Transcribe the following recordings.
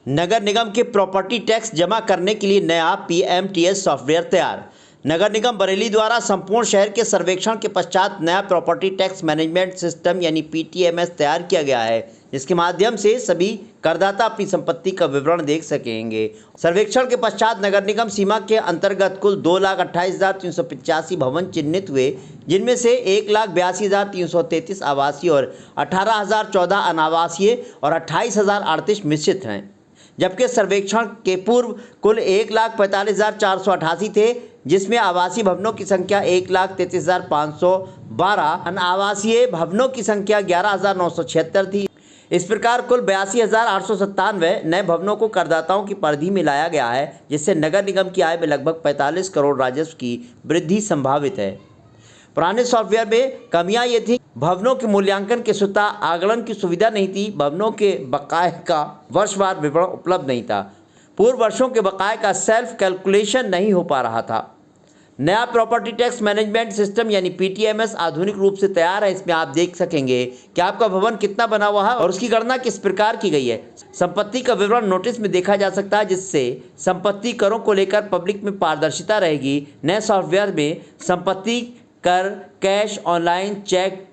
नगर निगम के property tax जमा करने के लिए नया PMTS सॉफ्टवेयर तैयार। नगर निगम बरेली द्वारा संपूर्ण शहर के सर्वेक्षण के पश्चात नया प्रॉपर्टी टैक्स मैनेजमेंट सिस्टम यानी PTMS तैयार किया गया है, जिसके माध्यम से सभी करदाता अपनी संपत्ति का विवरण देख सकेंगे। सर्वेक्षण के पश्चात नगर निगम सीमा के अंतर्गत कुल 2,28,385 भवन चिन्हित हुए, जिनमें से 1,82,333 आवासीय और 18,014 अनावासीय और 28,038 मिश्रित हैं। जबकि सर्वेक्षण के पूर्व कुल 1,45,488 थे, जिसमें आवासीय भवनों की संख्या 1,33,512, अनावासीय भवनों की संख्या 11,976 थी। इस प्रकार कुल 82,897 नए भवनों को करदाताओं की परिधि में लाया गया है, जिससे नगर निगम की आय में लगभग 45 करोड़ राजस्व की वृद्धि संभावित है। पुराने सॉफ्टवेयर में कमियां ये थी, भवनों के मूल्यांकन के स्वतः आकलन की सुविधा नहीं थी, भवनों के बकाये का वर्षवार विवरण उपलब्ध नहीं था, पूर्व वर्षों के बकाये का सेल्फ कैलकुलेशन नहीं हो पा रहा था। नया प्रॉपर्टी टैक्स मैनेजमेंट सिस्टम यानी PTMS आधुनिक रूप से तैयार है। इसमें आप देख सकेंगे कि आपका भवन कितना बना हुआ है और उसकी गणना किस प्रकार की गई है। संपत्ति का विवरण नोटिस में देखा जा सकता है, जिससे संपत्ति करों को लेकर पब्लिक में पारदर्शिता रहेगी। नए सॉफ्टवेयर में संपत्ति कर, कैश, ऑनलाइन चेक,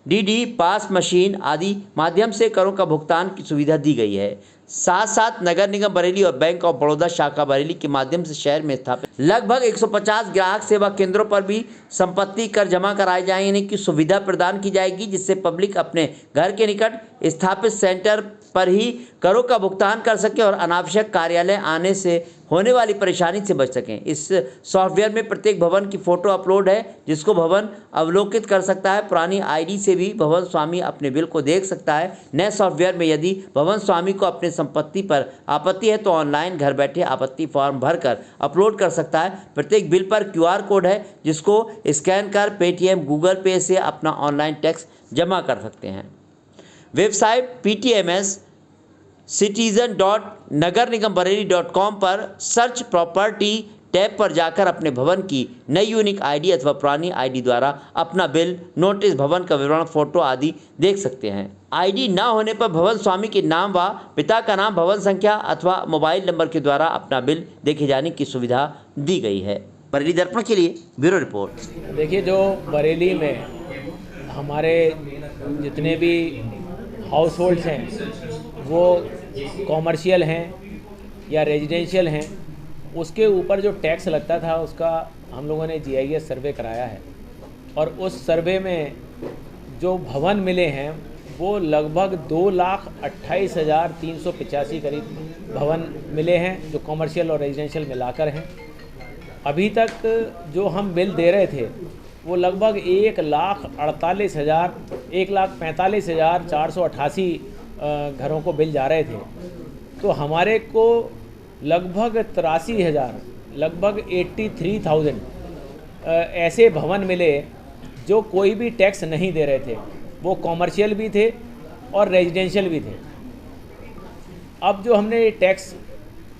DD, पास मशीन आदि माध्यम से करों का भुगतान की सुविधा दी गई है। साथ साथ नगर निगम बरेली और बैंक ऑफ बड़ौदा शाखा बरेली के माध्यम से शहर में स्थापित लगभग 150 ग्राहक सेवा केंद्रों पर भी संपत्ति कर जमा कराए जाने की सुविधा प्रदान की जाएगी, जिससे पब्लिक अपने घर के निकट स्थापित सेंटर पर ही करों का भुगतान कर सके और अनावश्यक कार्यालय आने से होने वाली परेशानी से बच सकें। इस सॉफ्टवेयर में प्रत्येक भवन की फ़ोटो अपलोड है, जिसको भवन अवलोकित कर सकता है। पुरानी ID से भी भवन स्वामी अपने बिल को देख सकता है। नए सॉफ्टवेयर में यदि भवन स्वामी को अपने संपत्ति पर आपत्ति है तो ऑनलाइन घर बैठे आपत्ति फॉर्म भरकर अपलोड कर सकता है। प्रत्येक बिल पर QR कोड है, जिसको स्कैन कर पेटीएम, गूगल पे से अपना ऑनलाइन टैक्स जमा कर सकते हैं। वेबसाइट PTMS citizen.nagarnigambareli.com पर सर्च प्रॉपर्टी टैब पर जाकर अपने भवन की नई यूनिक ID अथवा पुरानी ID द्वारा अपना बिल, नोटिस, भवन का विवरण, फोटो आदि देख सकते हैं। ID ना होने पर भवन स्वामी के नाम व पिता का नाम, भवन संख्या अथवा मोबाइल नंबर के द्वारा अपना बिल देखे जाने की सुविधा दी गई है। बरेली दर्पण के लिए ब्यूरो रिपोर्ट। देखिए, जो बरेली में हमारे जितने भी हाउस होल्ड्स हैं वो कॉमर्शियल हैं या रेजिडेंशियल हैं, उसके ऊपर जो टैक्स लगता था उसका हम लोगों ने GIS सर्वे कराया है और उस सर्वे में जो भवन मिले हैं वो लगभग 2,28,385 करीब भवन मिले हैं, जो कॉमर्शियल और रेजिडेंशियल मिलाकर हैं। अभी तक जो हम बिल दे रहे थे वो लगभग 1,45,488 घरों को बिल जा रहे थे। तो हमारे को लगभग 83,000, लगभग 83,000 ऐसे भवन मिले जो कोई भी टैक्स नहीं दे रहे थे। वो कॉमर्शियल भी थे और रेजिडेंशियल भी थे। अब जो हमने टैक्स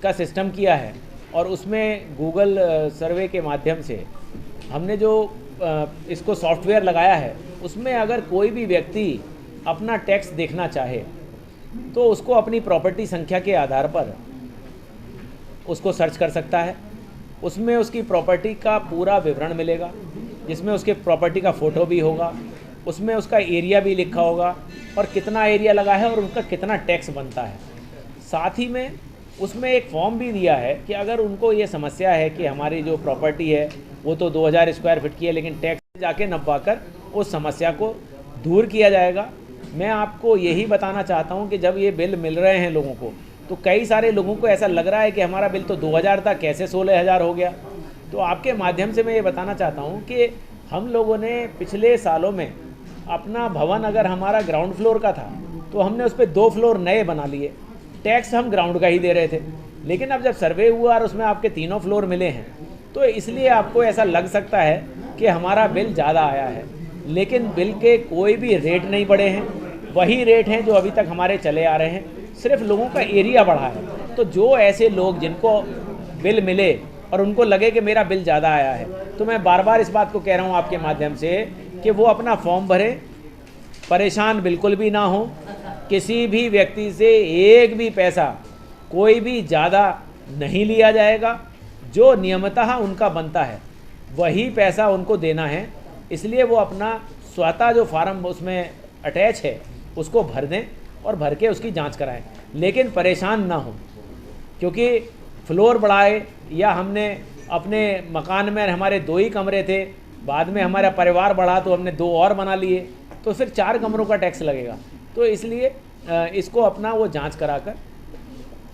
का सिस्टम किया है और उसमें गूगल सर्वे के माध्यम से हमने जो इसको सॉफ्टवेयर लगाया है, उसमें अगर कोई भी व्यक्ति अपना टैक्स देखना चाहे तो उसको अपनी प्रॉपर्टी संख्या के आधार पर उसको सर्च कर सकता है। उसमें उसकी प्रॉपर्टी का पूरा विवरण मिलेगा, जिसमें उसके प्रॉपर्टी का फ़ोटो भी होगा, उसमें उसका एरिया भी लिखा होगा और कितना एरिया लगा है और उनका कितना टैक्स बनता है। साथ ही में उसमें एक फॉर्म भी दिया है कि अगर उनको ये समस्या है कि हमारी जो प्रॉपर्टी है वो तो 2,000 स्क्वायर फीट की है, लेकिन टैक्स जाके नपवाकर उस समस्या को दूर किया जाएगा। मैं आपको यही बताना चाहता हूँ कि जब ये बिल मिल रहे हैं लोगों को, तो कई सारे लोगों को ऐसा लग रहा है कि हमारा बिल तो 2,000 था, कैसे 16,000 हो गया। तो आपके माध्यम से मैं ये बताना चाहता हूँ कि हम लोगों ने पिछले सालों में अपना भवन, अगर हमारा ग्राउंड फ्लोर का था तो हमने उस पर 2 फ्लोर नए बना लिए। टैक्स हम ग्राउंड का ही दे रहे थे, लेकिन अब जब सर्वे हुआ और उसमें आपके 3 फ्लोर मिले हैं तो इसलिए आपको ऐसा लग सकता है कि हमारा बिल ज़्यादा आया है, लेकिन बिल के कोई भी रेट नहीं बढ़े हैं, वही रेट हैं जो अभी तक हमारे चले आ रहे हैं, सिर्फ लोगों का एरिया बढ़ा है। तो जो ऐसे लोग जिनको बिल मिले और उनको लगे कि मेरा बिल ज़्यादा आया है, तो मैं बार बार इस बात को कह रहा हूँ आपके माध्यम से कि वो अपना फॉर्म भरें, परेशान बिल्कुल भी ना हो। किसी भी व्यक्ति से एक भी पैसा कोई भी ज़्यादा नहीं लिया जाएगा। जो नियमतः उनका बनता है वही पैसा उनको देना है। इसलिए वो अपना स्वतः जो फार्म उसमें अटैच है उसको भर दें और भर के उसकी जांच कराएं, लेकिन परेशान ना हो, क्योंकि फ्लोर बढ़ाए या हमने अपने मकान में हमारे 2 ही कमरे थे, बाद में हमारा परिवार बढ़ा तो हमने 2 और बना लिए, तो फिर 4 कमरों का टैक्स लगेगा। तो इसलिए इसको अपना वो जांच कराकर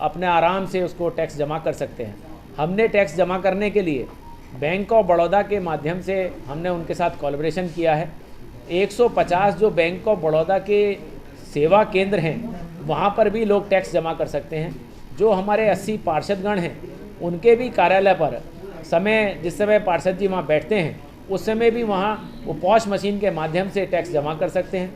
अपने आराम से उसको टैक्स जमा कर सकते हैं। हमने टैक्स जमा करने के लिए बैंक ऑफ बड़ौदा के माध्यम से हमने उनके साथ कोलैबोरेशन किया है। 150 जो बैंक ऑफ बड़ौदा के सेवा केंद्र हैं वहाँ पर भी लोग टैक्स जमा कर सकते हैं। जो हमारे 80 पार्षदगण हैं उनके भी कार्यालय पर जिस समय पार्षद जी वहाँ बैठते हैं उस समय भी वहाँ वो पॉश मशीन के माध्यम से टैक्स जमा कर सकते हैं।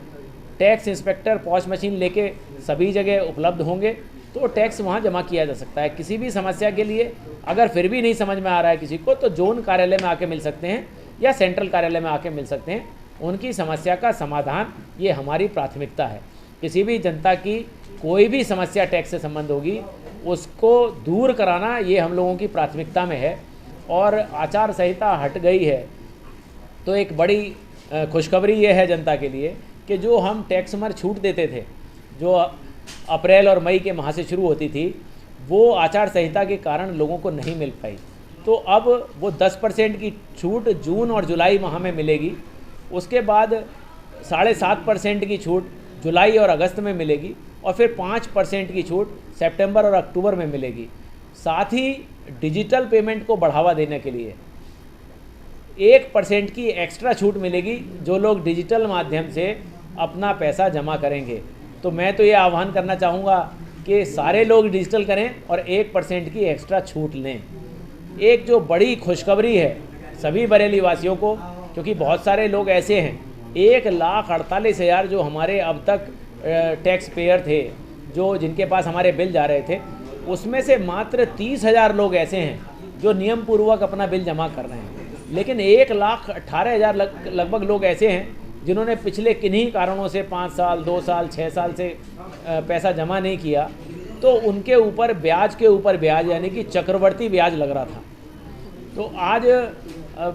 टैक्स इंस्पेक्टर पॉश मशीन लेके सभी जगह उपलब्ध होंगे तो टैक्स वहाँ जमा किया जा सकता है। किसी भी समस्या के लिए अगर फिर भी नहीं समझ में आ रहा है किसी को, तो जोन कार्यालय में आके मिल सकते हैं या सेंट्रल कार्यालय में आके मिल सकते हैं। उनकी समस्या का समाधान ये हमारी प्राथमिकता है। किसी भी जनता की कोई भी समस्या टैक्स से संबंध होगी उसको दूर कराना ये हम लोगों की प्राथमिकता में है। और आचार संहिता हट गई है तो एक बड़ी खुशखबरी ये है जनता के लिए कि जो हम टैक्स में छूट देते थे, जो अप्रैल और मई के माह से शुरू होती थी, वो आचार संहिता के कारण लोगों को नहीं मिल पाई। तो अब वो 10% की छूट जून और जुलाई माह में मिलेगी। उसके बाद 7.5% की छूट जुलाई और अगस्त में मिलेगी और फिर 5% की छूट सितंबर और अक्टूबर में मिलेगी। साथ ही डिजिटल पेमेंट को बढ़ावा देने के लिए 1% की एक्स्ट्रा छूट मिलेगी जो लोग डिजिटल माध्यम से अपना पैसा जमा करेंगे। तो मैं तो ये आह्वान करना चाहूँगा कि सारे लोग डिजिटल करें और 1% की एक्स्ट्रा छूट लें। एक जो बड़ी खुशखबरी है सभी बरेली वासियों को, क्योंकि बहुत सारे लोग ऐसे हैं 1,48,000 जो हमारे अब तक टैक्स पेयर थे, जो जिनके पास हमारे बिल जा रहे थे, उसमें से मात्र 30,000 लोग ऐसे हैं जो नियम पूर्वक अपना बिल जमा कर रहे हैं। लेकिन 1,18,000 लगभग लोग ऐसे हैं जिन्होंने पिछले किन्हीं कारणों से 5 साल 2 साल 6 साल से पैसा जमा नहीं किया, तो उनके ऊपर ब्याज के ऊपर ब्याज यानी कि चक्रवर्ती ब्याज लग रहा था। तो आज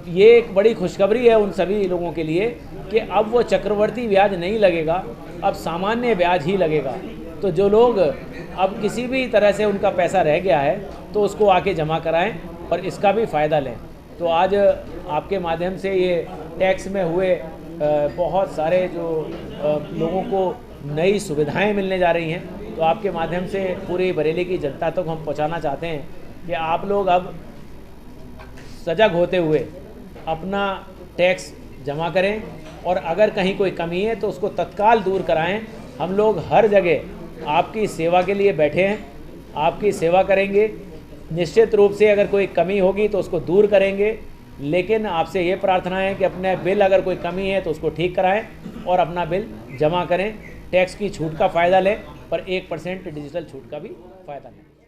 ये एक बड़ी खुशखबरी है उन सभी लोगों के लिए कि अब वो चक्रवर्ती ब्याज नहीं लगेगा, अब सामान्य ब्याज ही लगेगा। तो जो लोग अब किसी भी तरह से उनका पैसा रह गया है तो उसको आके जमा कराएं और इसका भी फ़ायदा लें। तो आज आपके माध्यम से ये टैक्स में हुए बहुत सारे जो लोगों को नई सुविधाएं मिलने जा रही हैं, तो आपके माध्यम से पूरी बरेली की जनता तक हम पहुंचाना चाहते हैं कि आप लोग अब सजग होते हुए अपना टैक्स जमा करें और अगर कहीं कोई कमी है तो उसको तत्काल दूर कराएं। हम लोग हर जगह आपकी सेवा के लिए बैठे हैं, आपकी सेवा करेंगे। निश्चित रूप से अगर कोई कमी होगी तो उसको दूर करेंगे, लेकिन आपसे ये प्रार्थना है कि अपने बिल अगर कोई कमी है तो उसको ठीक कराएं और अपना बिल जमा करें। टैक्स की छूट का फ़ायदा लें पर 1% डिजिटल छूट का भी फ़ायदा लें।